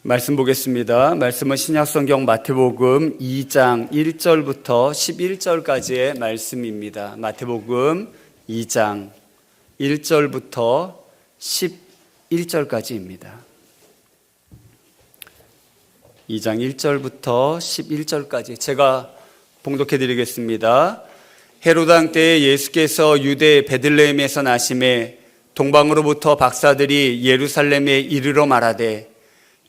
말씀 보겠습니다. 말씀은 신약성경 마태복음 2장 1절부터 11절까지의 말씀입니다. 마태복음 2장 1절부터 11절까지입니다. 2장 1절부터 11절까지 제가 봉독해 드리겠습니다. 헤롯 왕 때에 예수께서 유대 베들레헴에서 나심에 동방으로부터 박사들이 예루살렘에 이르러 말하되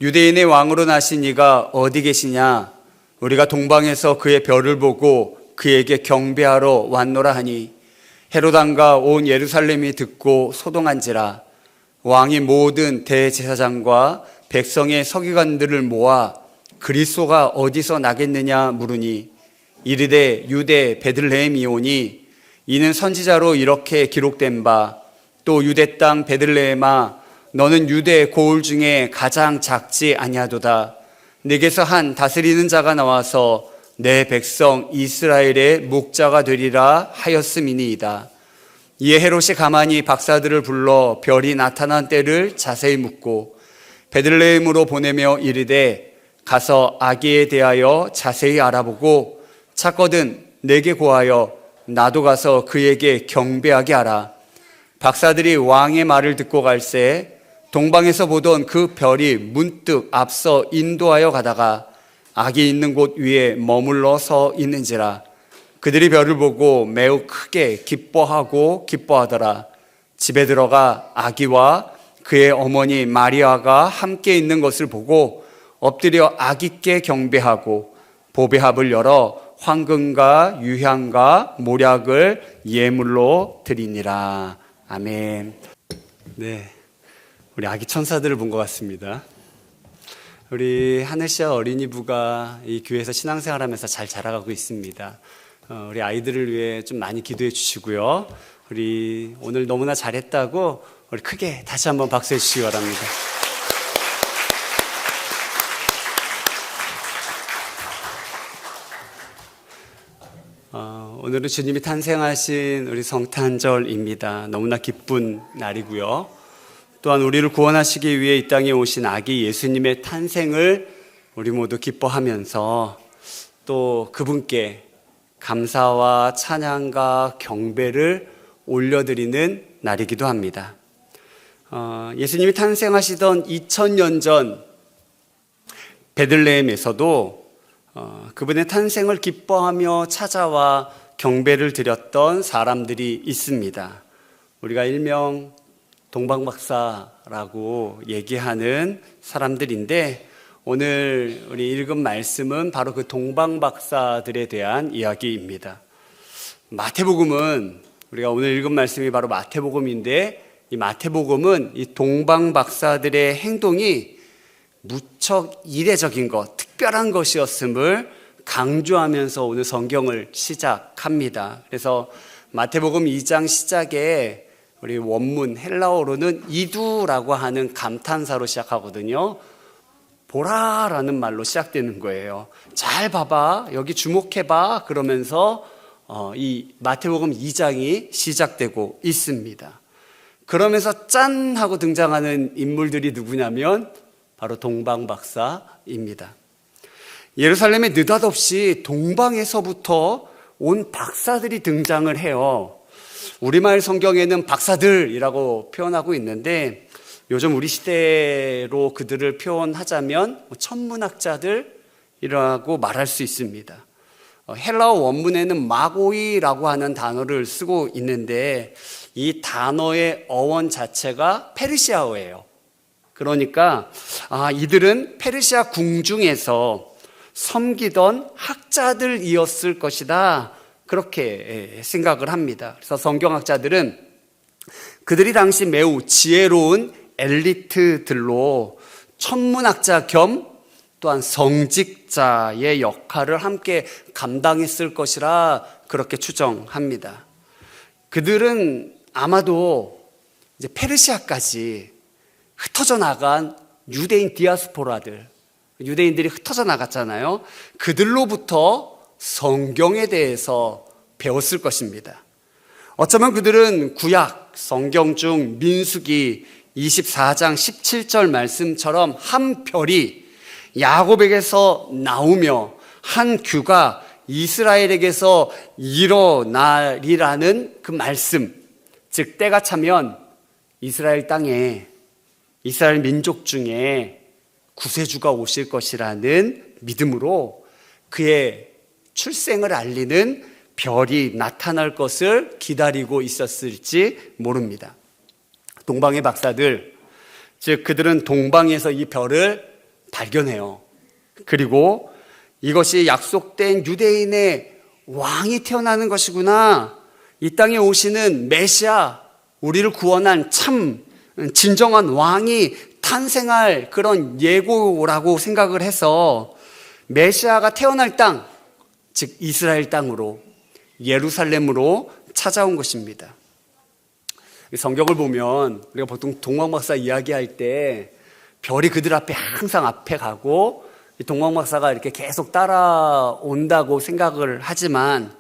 유대인의 왕으로 나신 이가 어디 계시냐? 우리가 동방에서 그의 별을 보고 그에게 경배하러 왔노라 하니 헤롯 왕과 온 예루살렘이 듣고 소동한지라. 왕이 모든 대제사장과 백성의 서기관들을 모아 그리스도가 어디서 나겠느냐 물으니 이르되 유대 베들레헴이오니 이는 선지자로 이렇게 기록된 바 또 유대 땅 베들레헴아 너는 유대 고을 중에 가장 작지 아니하도다. 내게서 한 다스리는 자가 나와서 내 백성 이스라엘의 목자가 되리라 하였음이니이다. 이에 헤롯이 가만히 박사들을 불러 별이 나타난 때를 자세히 묻고 베들레헴으로 보내며 이르되 가서 아기에 대하여 자세히 알아보고 찾거든 내게 고하여 나도 가서 그에게 경배하게 하라. 박사들이 왕의 말을 듣고 갈새 동방에서 보던 그 별이 문득 앞서 인도하여 가다가 아기 있는 곳 위에 머물러 서 있는지라. 그들이 별을 보고 매우 크게 기뻐하더라. 집에 들어가 아기와 그의 어머니 마리아가 함께 있는 것을 보고 엎드려 아기께 경배하고 보배합을 열어 황금과 유향과 모략을 예물로 드리니라. 아멘. 네, 우리 아기 천사들을 본 것 같습니다. 우리 하늘시아 어린이부가 이 교회에서 신앙생활하면서 잘 자라가고 있습니다. 우리 아이들을 위해 좀 많이 기도해 주시고요. 우리 오늘 너무나 잘했다고 우리 크게 다시 한번 박수해 주시기 바랍니다. 오늘은 주님이 탄생하신 우리 성탄절입니다. 너무나 기쁜 날이고요. 또한 우리를 구원하시기 위해 이 땅에 오신 아기 예수님의 탄생을 우리 모두 기뻐하면서 또 그분께 감사와 찬양과 경배를 올려드리는 날이기도 합니다. 예수님이 탄생하시던 2000년 전 베들레헴에서도 그분의 탄생을 기뻐하며 찾아와 경배를 드렸던 사람들이 있습니다. 우리가 일명 동방박사라고 얘기하는 사람들인데 오늘 우리 읽은 말씀은 바로 그 동방박사들에 대한 이야기입니다. 마태복음은 우리가 오늘 읽은 말씀이 바로 마태복음인데 이 마태복음은 이 동방박사들의 행동이 무척 이례적인 것, 특별한 것이었음을 강조하면서 오늘 성경을 시작합니다. 그래서 마태복음 2장 시작에 우리 원문 헬라어로는 이두라고 하는 감탄사로 시작하거든요. 보라라는 말로 시작되는 거예요. 잘 봐봐, 여기 주목해봐 그러면서 이 마태복음 2장이 시작되고 있습니다. 그러면서 짠 하고 등장하는 인물들이 누구냐면 바로 동방박사입니다. 예루살렘에 느닷없이 동방에서부터 온 박사들이 등장을 해요. 우리말 성경에는 박사들이라고 표현하고 있는데 요즘 우리 시대로 그들을 표현하자면 천문학자들이라고 말할 수 있습니다. 헬라어 원문에는 마고이라고 하는 단어를 쓰고 있는데 이 단어의 어원 자체가 페르시아어예요. 그러니까 이들은 페르시아 궁중에서 섬기던 학자들이었을 것이다 그렇게 생각을 합니다. 그래서 성경학자들은 그들이 당시 매우 지혜로운 엘리트들로 천문학자 겸 또한 성직자의 역할을 함께 감당했을 것이라 그렇게 추정합니다. 그들은 아마도 이제 페르시아까지 흩어져 나간 유대인 디아스포라들, 유대인들이 흩어져 나갔잖아요. 그들로부터 성경에 대해서 배웠을 것입니다. 어쩌면 그들은 구약 성경 중 민수기 24장 17절 말씀처럼 한 별이 야곱에게서 나오며 한 규가 이스라엘에게서 일어나리라는 그 말씀, 즉 때가 차면 이스라엘 땅에 이스라엘 민족 중에 구세주가 오실 것이라는 믿음으로 그의 출생을 알리는 별이 나타날 것을 기다리고 있었을지 모릅니다. 동방의 박사들, 즉 그들은 동방에서 이 별을 발견해요. 그리고 이것이 약속된 유대인의 왕이 태어나는 것이구나, 이 땅에 오시는 메시아, 우리를 구원한 참 진정한 왕이 탄생할 그런 예고라고 생각을 해서 메시아가 태어날 땅, 즉 이스라엘 땅으로, 예루살렘으로 찾아온 것입니다. 성경을 보면 우리가 보통 동방박사 이야기할 때 별이 그들 앞에 항상 앞에 가고 동방박사가 이렇게 계속 따라온다고 생각을 하지만,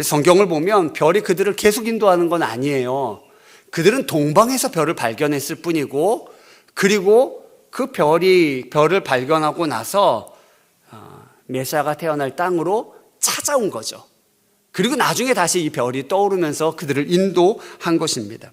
성경을 보면 별이 그들을 계속 인도하는 건 아니에요. 그들은 동방에서 별을 발견했을 뿐이고, 그리고 그 별을 발견하고 나서 메시아가 태어날 땅으로 찾아온 거죠. 그리고 나중에 다시 이 별이 떠오르면서 그들을 인도한 것입니다.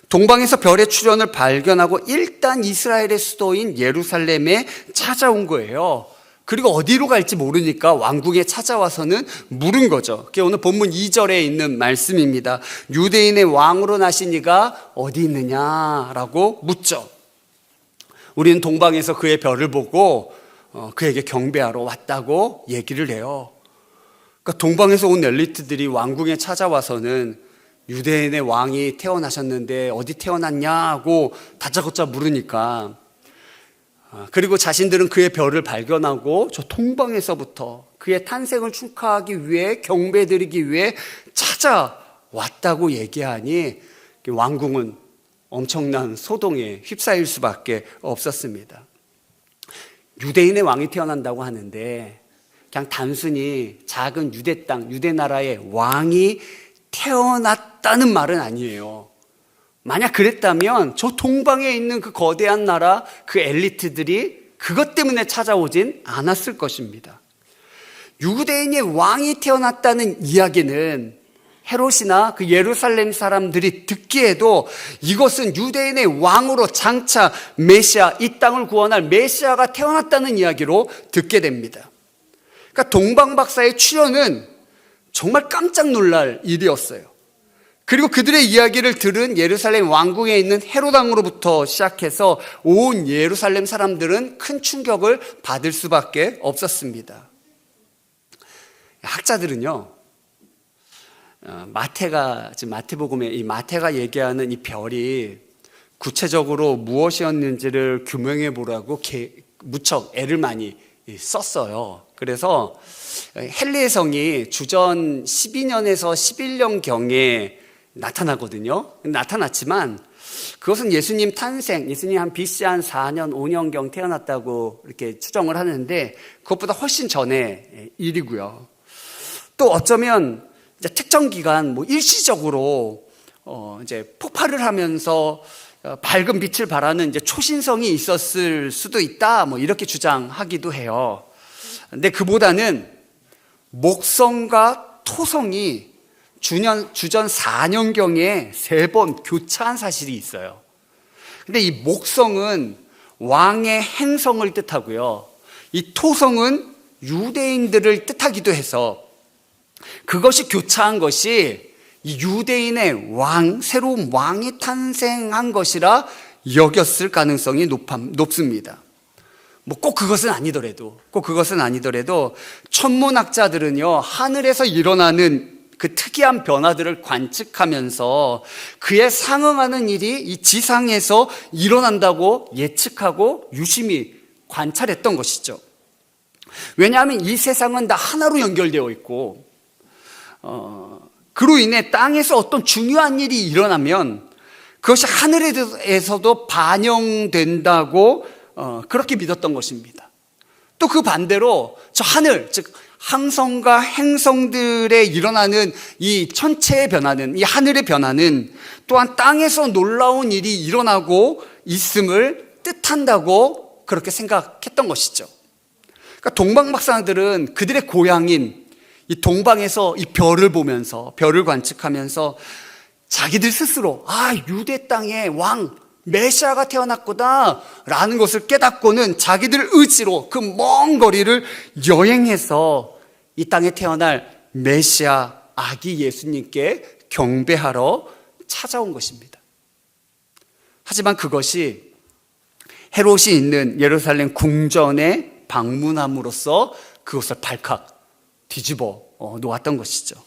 동방에서 별의 출현을 발견하고 일단 이스라엘의 수도인 예루살렘에 찾아온 거예요. 그리고 어디로 갈지 모르니까 왕궁에 찾아와서는 물은 거죠. 그게 오늘 본문 2절에 있는 말씀입니다. 유대인의 왕으로 나신 이가 어디 있느냐라고 묻죠. 우리는 동방에서 그의 별을 보고 그에게 경배하러 왔다고 얘기를 해요. 그러니까 동방에서 온 엘리트들이 왕궁에 찾아와서는 유대인의 왕이 태어나셨는데 어디 태어났냐고 다짜고짜 물으니까, 그리고 자신들은 그의 별을 발견하고 저 동방에서부터 그의 탄생을 축하하기 위해, 경배드리기 위해 찾아왔다고 얘기하니 왕궁은 엄청난 소동에 휩싸일 수밖에 없었습니다. 유대인의 왕이 태어난다고 하는데 그냥 단순히 작은 유대 땅, 유대 나라의 왕이 태어났다는 말은 아니에요. 만약 그랬다면 저 동방에 있는 그 거대한 나라, 그 엘리트들이 그것 때문에 찾아오진 않았을 것입니다. 유대인의 왕이 태어났다는 이야기는 헤롯이나 그 예루살렘 사람들이 듣기에도 이것은 유대인의 왕으로 장차 메시아, 이 땅을 구원할 메시아가 태어났다는 이야기로 듣게 됩니다. 그러니까 동방박사의 출현은 정말 깜짝 놀랄 일이었어요. 그리고 그들의 이야기를 들은 예루살렘 왕궁에 있는 헤롯 왕으로부터 시작해서 온 예루살렘 사람들은 큰 충격을 받을 수밖에 없었습니다. 학자들은요, 지금 마태복음에 이 마태가 얘기하는 이 별이 구체적으로 무엇이었는지를 규명해 보라고 무척 애를 많이 썼어요. 그래서 헬리의 성이 주전 12년에서 11년경에 나타나거든요. 나타났지만 그것은 예수님 탄생, 예수님 한 BC 한 4년, 5년경 태어났다고 이렇게 추정을 하는데 그것보다 훨씬 전의 일이고요. 또 어쩌면 이제 특정 기간, 일시적으로 이제 폭발을 하면서 밝은 빛을 발하는 이제 초신성이 있었을 수도 있다, 이렇게 주장하기도 해요. 근데 그보다는 목성과 토성이 주전 4년경에 3번 교차한 사실이 있어요. 근데 이 목성은 왕의 행성을 뜻하고요, 이 토성은 유대인들을 뜻하기도 해서 그것이 교차한 것이 이 유대인의 왕, 새로운 왕이 탄생한 것이라 여겼을 가능성이 높습니다. 꼭 그것은 아니더라도 천문학자들은요, 하늘에서 일어나는 그 특이한 변화들을 관측하면서 그에 상응하는 일이 이 지상에서 일어난다고 예측하고 유심히 관찰했던 것이죠. 왜냐하면 이 세상은 다 하나로 연결되어 있고, 그로 인해 땅에서 어떤 중요한 일이 일어나면 그것이 하늘에서도 반영된다고 그렇게 믿었던 것입니다. 또 그 반대로 저 하늘, 즉 항성과 행성들에 일어나는 이 천체의 변화는, 이 하늘의 변화는 또한 땅에서 놀라운 일이 일어나고 있음을 뜻한다고 그렇게 생각했던 것이죠. 그러니까 동방박사들은 그들의 고향인 이 동방에서 이 별을 보면서, 별을 관측하면서 자기들 스스로 유대 땅에 왕 메시아가 태어났구나 라는 것을 깨닫고는 자기들 의지로 그 먼 거리를 여행해서 이 땅에 태어날 메시아 아기 예수님께 경배하러 찾아온 것입니다. 하지만 그것이 헤롯이 있는 예루살렘 궁전에 방문함으로써 그것을 발칵 뒤집어 놓았던 것이죠.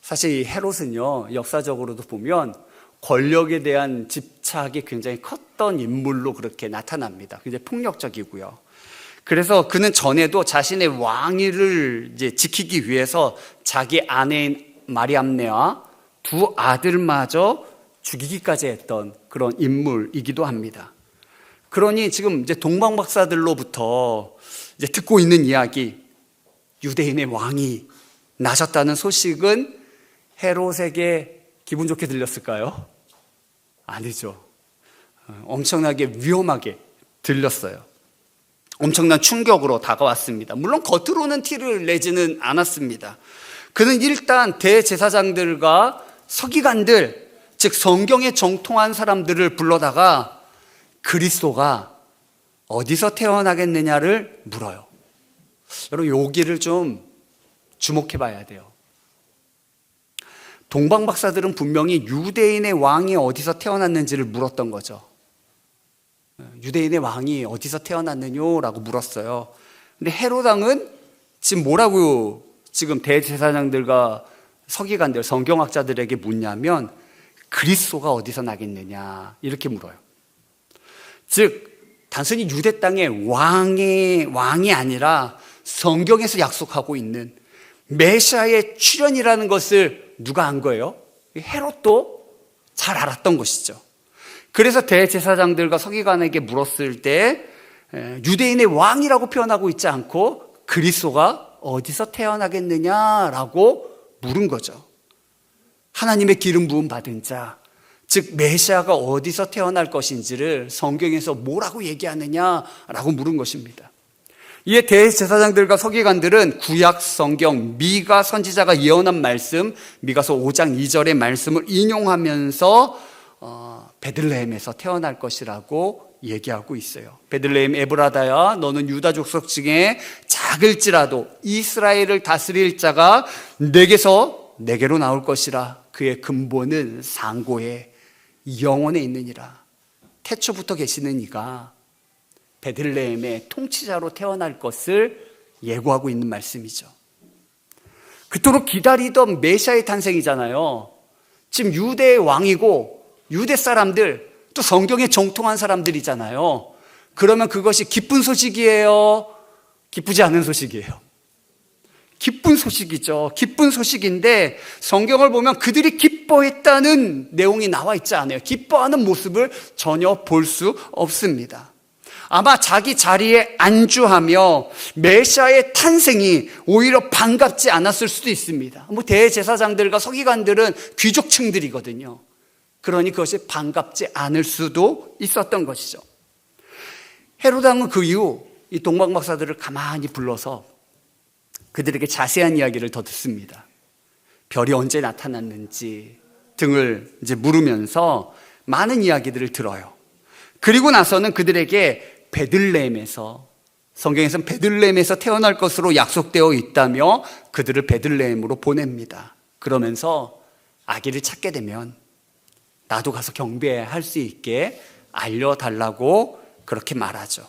사실 이 헤롯은요, 역사적으로도 보면 권력에 대한 집착이 굉장히 컸던 인물로 그렇게 나타납니다. 굉장히 폭력적이고요. 그래서 그는 전에도 자신의 왕위를 이제 지키기 위해서 자기 아내인 마리암네와 두 아들마저 죽이기까지 했던 그런 인물이기도 합니다. 그러니 지금 이제 동방박사들로부터 이제 듣고 있는 이야기, 유대인의 왕이 나셨다는 소식은 헤롯에게 기분 좋게 들렸을까요? 아니죠. 엄청나게 위험하게 들렸어요. 엄청난 충격으로 다가왔습니다. 물론 겉으로는 티를 내지는 않았습니다. 그는 일단 대제사장들과 서기관들, 즉 성경에 정통한 사람들을 불러다가 그리스도가 어디서 태어나겠느냐를 물어요. 여러분, 여기를 좀 주목해 봐야 돼요. 동방박사들은 분명히 유대인의 왕이 어디서 태어났는지를 물었던 거죠. 유대인의 왕이 어디서 태어났느냐라고 물었어요. 근데 헤롯 왕은 지금 뭐라고 지금 대제사장들과 서기관들, 성경학자들에게 묻냐면 그리스도가 어디서 나겠느냐 이렇게 물어요. 즉 단순히 유대 땅의 왕이 아니라 성경에서 약속하고 있는 메시아의 출현이라는 것을 누가 안 거예요? 헤롯도 잘 알았던 것이죠. 그래서 대제사장들과 서기관에게 물었을 때 유대인의 왕이라고 표현하고 있지 않고 그리스도가 어디서 태어나겠느냐라고 물은 거죠. 하나님의 기름 부음 받은 자, 즉 메시아가 어디서 태어날 것인지를 성경에서 뭐라고 얘기하느냐라고 물은 것입니다. 이에 대제사장들과 서기관들은 구약 성경 미가 선지자가 예언한 말씀, 미가서 5장 2절의 말씀을 인용하면서 베들레헴에서 태어날 것이라고 얘기하고 있어요. 베들레헴 에브라다야, 너는 유다 족속 중에 작을지라도 이스라엘을 다스릴 자가 내게로 나올 것이라. 그의 근본은 상고에 영원에 있느니라. 태초부터 계시는 이가 베들레헴의 통치자로 태어날 것을 예고하고 있는 말씀이죠. 그토록 기다리던 메시아의 탄생이잖아요. 지금 유대의 왕이고 유대 사람들, 또 성경에 정통한 사람들이잖아요. 그러면 그것이 기쁜 소식이에요? 기쁘지 않은 소식이에요? 기쁜 소식이죠. 기쁜 소식인데 성경을 보면 그들이 기뻐했다는 내용이 나와 있지 않아요. 기뻐하는 모습을 전혀 볼 수 없습니다. 아마 자기 자리에 안주하며 메시아의 탄생이 오히려 반갑지 않았을 수도 있습니다. 대제사장들과 서기관들은 귀족층들이거든요. 그러니 그것이 반갑지 않을 수도 있었던 것이죠. 헤롯 왕은 그 이후 이 동방박사들을 가만히 불러서 그들에게 자세한 이야기를 더 듣습니다. 별이 언제 나타났는지 등을 이제 물으면서 많은 이야기들을 들어요. 그리고 나서는 그들에게 베들레헴에서, 성경에서는 베들레헴에서 태어날 것으로 약속되어 있다며 그들을 베들레헴으로 보냅니다. 그러면서 아기를 찾게 되면 나도 가서 경배할 수 있게 알려달라고 그렇게 말하죠.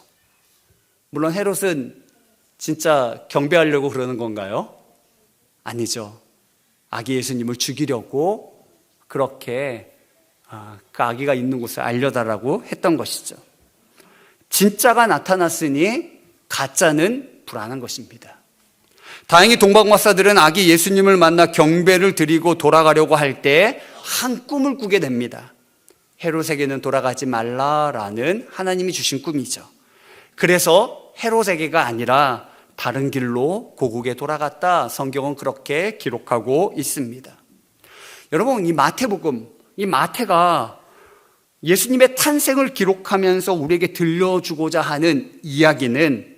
물론 헤롯은 진짜 경배하려고 그러는 건가요? 아니죠. 아기 예수님을 죽이려고 그렇게 그 아기가 있는 곳을 알려달라고 했던 것이죠. 진짜가 나타났으니 가짜는 불안한 것입니다. 다행히 동방박사들은 아기 예수님을 만나 경배를 드리고 돌아가려고 할 때 한 꿈을 꾸게 됩니다. 헤롯에게는 돌아가지 말라라는 하나님이 주신 꿈이죠. 그래서 헤롯에게가 아니라 다른 길로 고국에 돌아갔다, 성경은 그렇게 기록하고 있습니다. 여러분, 이 마태복음, 이 마태가 예수님의 탄생을 기록하면서 우리에게 들려주고자 하는 이야기는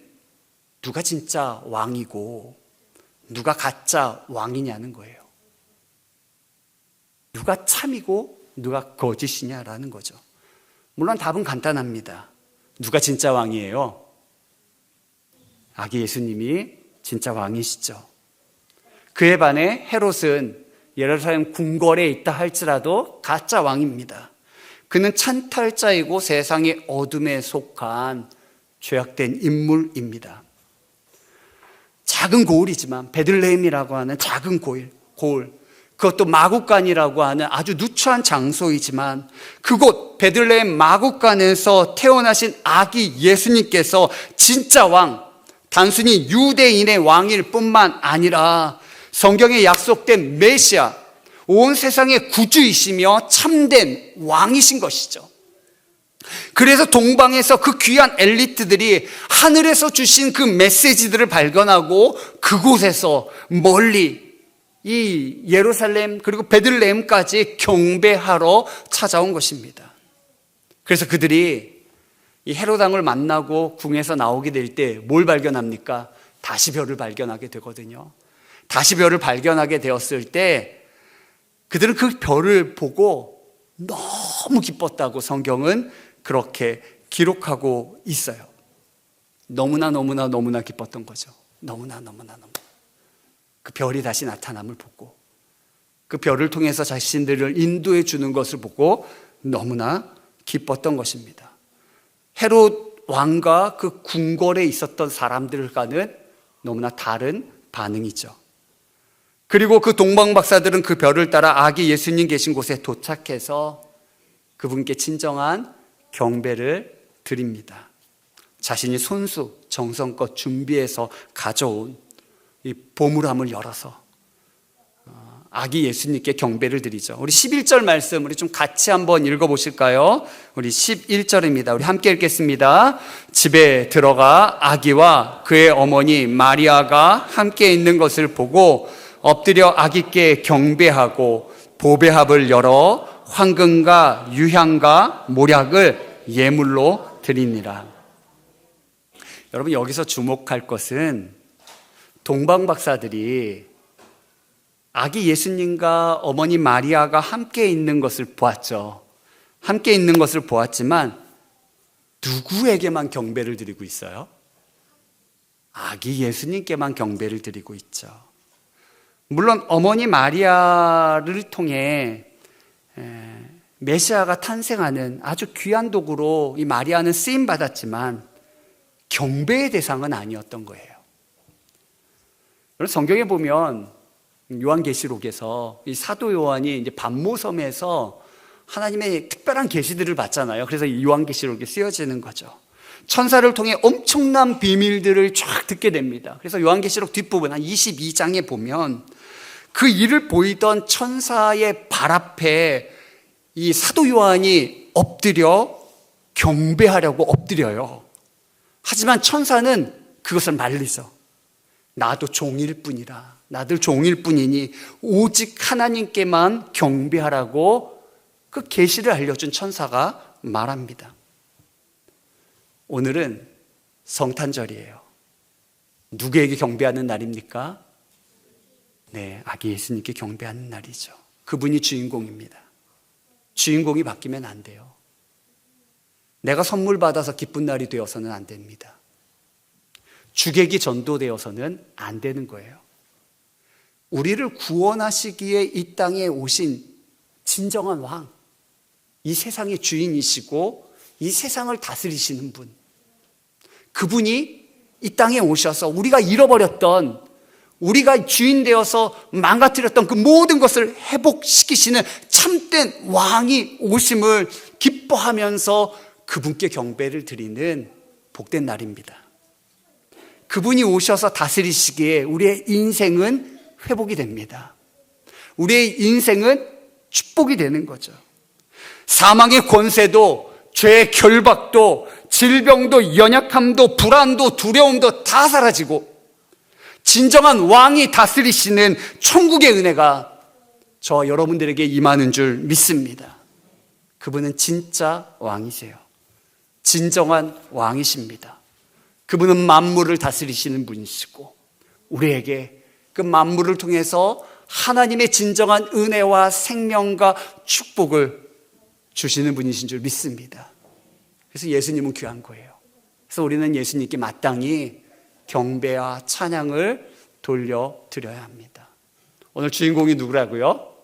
누가 진짜 왕이고 누가 가짜 왕이냐는 거예요. 누가 참이고 누가 거짓이냐라는 거죠. 물론 답은 간단합니다. 누가 진짜 왕이에요? 아기 예수님이 진짜 왕이시죠. 그에 반해 헤롯은 예루살렘 궁궐에 있다 할지라도 가짜 왕입니다. 그는 찬탈자이고 세상의 어둠에 속한 죄악된 인물입니다. 작은 고을이지만, 베들레헴이라고 하는 작은 고을, 그것도 마구간이라고 하는 아주 누추한 장소이지만, 그곳 베들레헴 마구간에서 태어나신 아기 예수님께서 진짜 왕, 단순히 유대인의 왕일 뿐만 아니라 성경에 약속된 메시아, 온 세상의 구주이시며 참된 왕이신 것이죠. 그래서 동방에서 그 귀한 엘리트들이 하늘에서 주신 그 메시지들을 발견하고 그곳에서 멀리 이 예루살렘 그리고 베들레헴까지 경배하러 찾아온 것입니다. 그래서 그들이 이 헤롯 왕을 만나고 궁에서 나오게 될 때 뭘 발견합니까? 다시 별을 발견하게 되거든요. 다시 별을 발견하게 되었을 때 그들은 그 별을 보고 너무 기뻤다고 성경은 그렇게 기록하고 있어요. 너무나 기뻤던 거죠. 너무나. 그 별이 다시 나타남을 보고 그 별을 통해서 자신들을 인도해 주는 것을 보고 너무나 기뻤던 것입니다. 헤롯 왕과 그 궁궐에 있었던 사람들과는 너무나 다른 반응이죠. 그리고 그 동방 박사들은 그 별을 따라 아기 예수님 계신 곳에 도착해서 그분께 진정한 경배를 드립니다. 자신이 손수 정성껏 준비해서 가져온 이 보물함을 열어서 아기 예수님께 경배를 드리죠. 우리 11절 말씀 우리 좀 같이 한번 읽어보실까요? 우리 11절입니다. 우리 함께 읽겠습니다. 집에 들어가 아기와 그의 어머니 마리아가 함께 있는 것을 보고 엎드려 아기께 경배하고 보배합을 열어 황금과 유향과 모략을 예물로 드리니라. 여러분, 여기서 주목할 것은 동방 박사들이 아기 예수님과 어머니 마리아가 함께 있는 것을 보았죠. 함께 있는 것을 보았지만 누구에게만 경배를 드리고 있어요? 아기 예수님께만 경배를 드리고 있죠. 물론 어머니 마리아를 통해 메시아가 탄생하는 아주 귀한 도구로 이 마리아는 쓰임 받았지만 경배의 대상은 아니었던 거예요. 성경에 보면 요한계시록에서 이 사도 요한이 이제 반모섬에서 하나님의 특별한 계시들을 받잖아요. 그래서 이 요한계시록이 쓰여지는 거죠. 천사를 통해 엄청난 비밀들을 쫙 듣게 됩니다. 그래서 요한계시록 뒷부분 한 22장에 보면 그 일을 보이던 천사의 발 앞에 이 사도 요한이 엎드려 경배하려고 엎드려요. 하지만 천사는 그것을 말리죠. 나도 종일 뿐이라. 나도 종일 뿐이니 오직 하나님께만 경배하라고 그 계시를 알려준 천사가 말합니다. 오늘은 성탄절이에요. 누구에게 경배하는 날입니까? 네, 아기 예수님께 경배하는 날이죠. 그분이 주인공입니다. 주인공이 바뀌면 안 돼요. 내가 선물 받아서 기쁜 날이 되어서는 안 됩니다. 주객이 전도되어서는 안 되는 거예요. 우리를 구원하시기에 이 땅에 오신 진정한 왕, 이 세상의 주인이시고 이 세상을 다스리시는 분, 그분이 이 땅에 오셔서 우리가 잃어버렸던, 우리가 주인 되어서 망가뜨렸던 그 모든 것을 회복시키시는 참된 왕이 오심을 기뻐하면서 그분께 경배를 드리는 복된 날입니다. 그분이 오셔서 다스리시기에 우리의 인생은 회복이 됩니다. 우리의 인생은 축복이 되는 거죠. 사망의 권세도, 죄의 결박도, 질병도, 연약함도, 불안도, 두려움도 다 사라지고 진정한 왕이 다스리시는 천국의 은혜가 저와 여러분들에게 임하는 줄 믿습니다. 그분은 진짜 왕이세요. 진정한 왕이십니다. 그분은 만물을 다스리시는 분이시고 우리에게 그 만물을 통해서 하나님의 진정한 은혜와 생명과 축복을 주시는 분이신 줄 믿습니다. 그래서 예수님은 귀한 거예요. 그래서 우리는 예수님께 마땅히 경배와 찬양을 돌려드려야 합니다. 오늘 주인공이 누구라고요?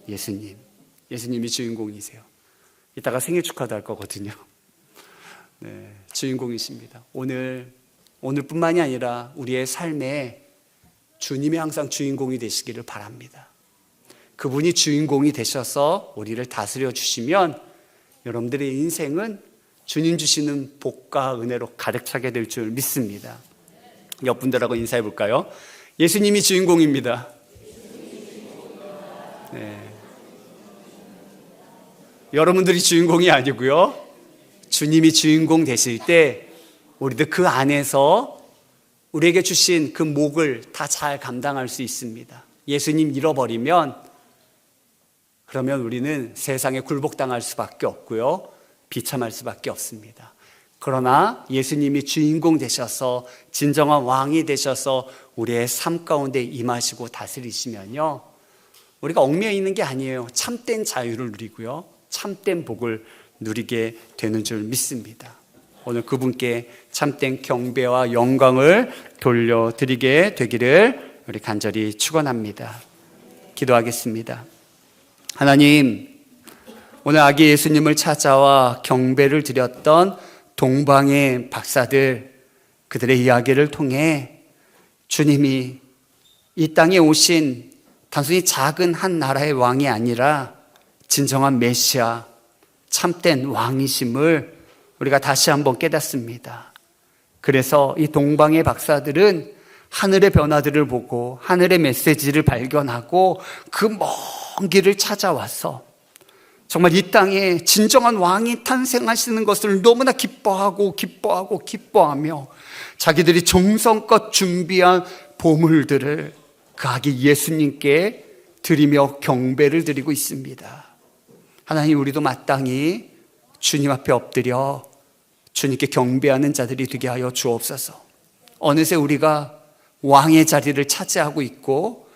예수님. 예수님이 주인공이세요. 이따가 생일 축하도 할 거거든요. 네, 주인공이십니다. 오늘뿐만이 아니라 우리의 삶에 주님이 항상 주인공이 되시기를 바랍니다. 그분이 주인공이 되셔서 우리를 다스려 주시면 여러분들의 인생은 주님 주시는 복과 은혜로 가득 차게 될 줄 믿습니다. 옆 분들하고 인사해 볼까요? 예수님이 주인공입니다. 네. 여러분들이 주인공이 아니고요. 주님이 주인공 되실 때 우리도 그 안에서 우리에게 주신 그 몫을 다 잘 감당할 수 있습니다. 예수님 잃어버리면 그러면 우리는 세상에 굴복당할 수밖에 없고요. 비참할 수밖에 없습니다. 그러나 예수님이 주인공 되셔서 진정한 왕이 되셔서 우리의 삶 가운데 임하시고 다스리시면요. 우리가 얽매여 있는 게 아니에요. 참된 자유를 누리고요. 참된 복을 누리게 되는 줄 믿습니다. 오늘 그분께 참된 경배와 영광을 돌려드리게 되기를 우리 간절히 축원합니다. 기도하겠습니다. 하나님, 오늘 아기 예수님을 찾아와 경배를 드렸던 동방의 박사들, 그들의 이야기를 통해 주님이 이 땅에 오신 단순히 작은 한 나라의 왕이 아니라 진정한 메시아, 참된 왕이심을 우리가 다시 한번 깨닫습니다. 그래서 이 동방의 박사들은 하늘의 변화들을 보고 하늘의 메시지를 발견하고 그 먼 길을 찾아와서 정말 이 땅에 진정한 왕이 탄생하시는 것을 너무나 기뻐하고 자기들이 정성껏 준비한 보물들을 그 아기 예수님께 드리며 경배를 드리고 있습니다. 하나님, 우리도 마땅히 주님 앞에 엎드려 주님께 경배하는 자들이 되게 하여 주옵소서. 어느새 우리가 왕의 자리를 차지하고 있고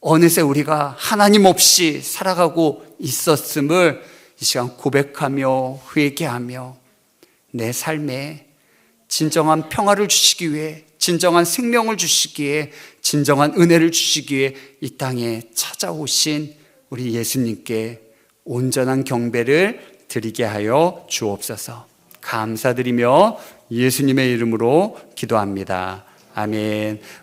어느새 우리가 하나님 없이 살아가고 있었음을 이 시간 고백하며 회개하며 내 삶에 진정한 평화를 주시기 위해, 진정한 생명을 주시기에, 진정한 은혜를 주시기 위해 이 땅에 찾아오신 우리 예수님께 온전한 경배를 드리게 하여 주옵소서. 감사드리며 예수님의 이름으로 기도합니다. 아멘.